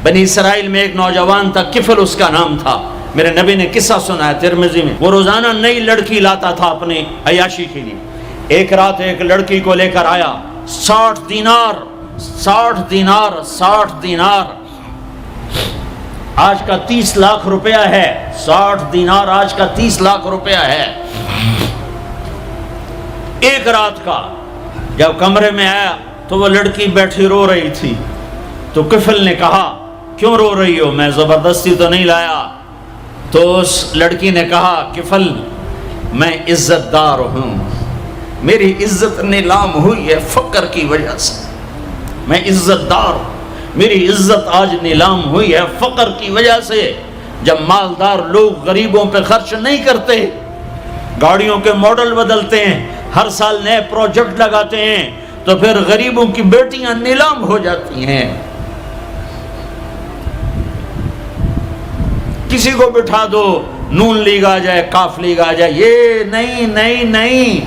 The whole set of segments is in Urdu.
بنی اسرائیل میں ایک نوجوان تھا، کفل اس کا نام تھا، میرے نبی نے قصہ سنا ہے ترمذی میں، وہ روزانہ نئی لڑکی لاتا تھا اپنی عیاشی کے لیے۔ ایک رات ایک لڑکی کو لے کر آیا، 60 دینار آج کا 30 لاکھ روپیہ ہے، 60 دینار آج کا 30 لاکھ روپیہ ہے، ایک رات کا۔ جب کمرے میں آیا تو وہ لڑکی بیٹھی رو رہی تھی، تو کفل نے کہا کیوں رو رہی ہو، میں زبردستی تو نہیں لایا۔ تو اس لڑکی نے کہا کفل میں عزت دار ہوں، میری عزت نیلام ہوئی ہے فقر کی وجہ سے، میں عزت دار ہوں، میری عزت آج نیلام ہوئی ہے فقر کی وجہ سے۔ جب مالدار لوگ غریبوں پہ خرچ نہیں کرتے، گاڑیوں کے ماڈل بدلتے ہیں، ہر سال نئے پروجیکٹ لگاتے ہیں، تو پھر غریبوں کی بیٹیاں نیلام ہو جاتی ہیں۔ کسی کو بٹھا دو، نون لیگ آ جائے، کاف لیگ آ جائے، یہ نہیں،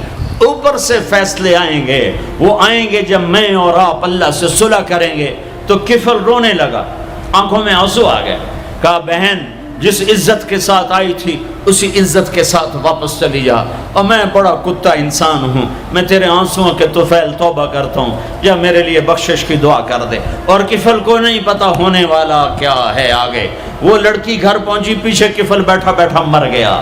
اوپر سے فیصلے آئیں گے۔ وہ آئیں گے جب میں اور آپ اللہ سے صلح کریں گے۔ تو کفل رونے لگا، آنکھوں میں آنسو آ گئے، کہا بہن جس عزت کے ساتھ آئی تھی اسی عزت کے ساتھ واپس چلی جا، اور میں بڑا کتا انسان ہوں، میں تیرے آنسوؤں کے طفیل توبہ کرتا ہوں، یا میرے لیے بخشش کی دعا کر دے۔ اور کفل کو نہیں پتا ہونے والا کیا ہے آگے۔ وہ لڑکی گھر پہنچی، پیچھے کفل بیٹھا بیٹھا مر گیا۔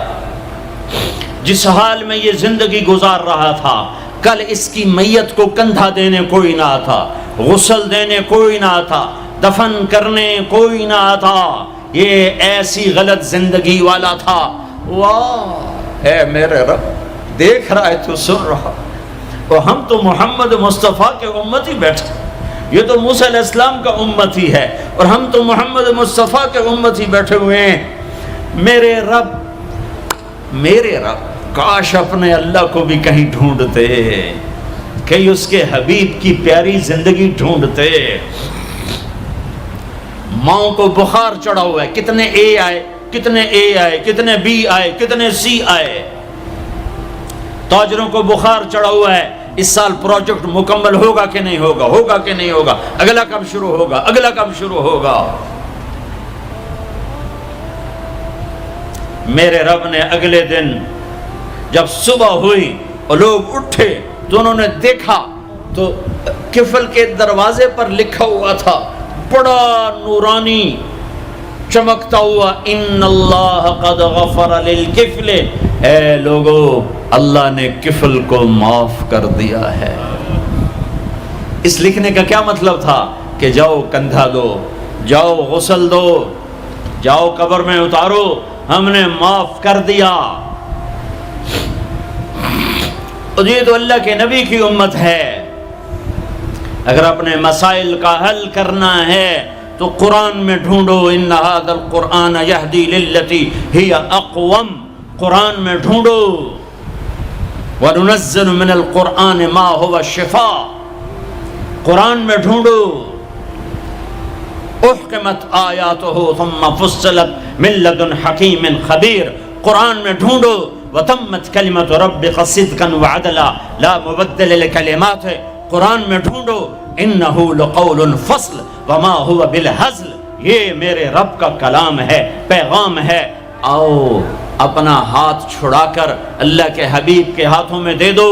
جس حال میں یہ زندگی گزار رہا تھا، کل اس کی میت کو کندھا دینے کوئی نہ تھا، غسل دینے کوئی نہ تھا، دفن کرنے کوئی نہ تھا، یہ ایسی غلط زندگی والا تھا۔ واہ اے میرے رب، دیکھ رہا ہے تو سن رہا، اور ہم تو محمد مصطفیٰ کے امتی بیٹھے، یہ تو موسیٰ علیہ السلام کا امتی ہے، اور ہم تو محمد مصطفیٰ کے امتی بیٹھے ہوئے ہیں۔ میرے رب کاش اپنے اللہ کو بھی کہیں ڈھونڈتے، کہیں اس کے حبیب کی پیاری زندگی ڈھونڈتے۔ ماؤں کو بخار چڑھا ہوا ہے، کتنے اے آئے، کتنے بی آئے، کتنے سی آئے۔ تاجروں کو بخار چڑھا ہوا ہے، اس سال پروجیکٹ مکمل ہوگا کہ نہیں ہوگا، اگلا کب شروع ہوگا۔ میرے رب نے اگلے دن جب صبح ہوئی اور لوگ اٹھے تو انہوں نے دیکھا تو کفل کے دروازے پر لکھا ہوا تھا بڑا نورانی چمکتا ہوا، ان اللہ قد غفر للکفل، اے لوگو اللہ نے کفل کو معاف کر دیا ہے۔ اس لکھنے کا کیا مطلب تھا کہ جاؤ کندھا دو، جاؤ غسل دو، جاؤ قبر میں اتارو، ہم نے معاف کر دیا۔ اور یہ تو اللہ کے نبی کی امت ہے۔ اگر اپنے مسائل کا حل کرنا ہے تو قرآن میں ڈھونڈو، ان ھذا القرآن یہدی للتی ہی اقوم، قرآن میں ڈھونڈو۔ وننزل من القرآن ما هو شفاء، قرآن میں ڈھونڈو۔ احکمت آیاتہ ثم فصلت من لدن حکیم خبیر، قرآن میں ڈھونڈو۔ وتمت کلمۃ ربک صدقا وعدلا لا مبدل لکلماتہ، قرآن میں ڈھونڈو۔ انہ لقول فصل وما هو بالہزل، یہ میرے رب کا کلام ہے، پیغام ہے۔ آؤ اپنا ہاتھ چھڑا کر اللہ کے حبیب کے ہاتھوں میں دے دو۔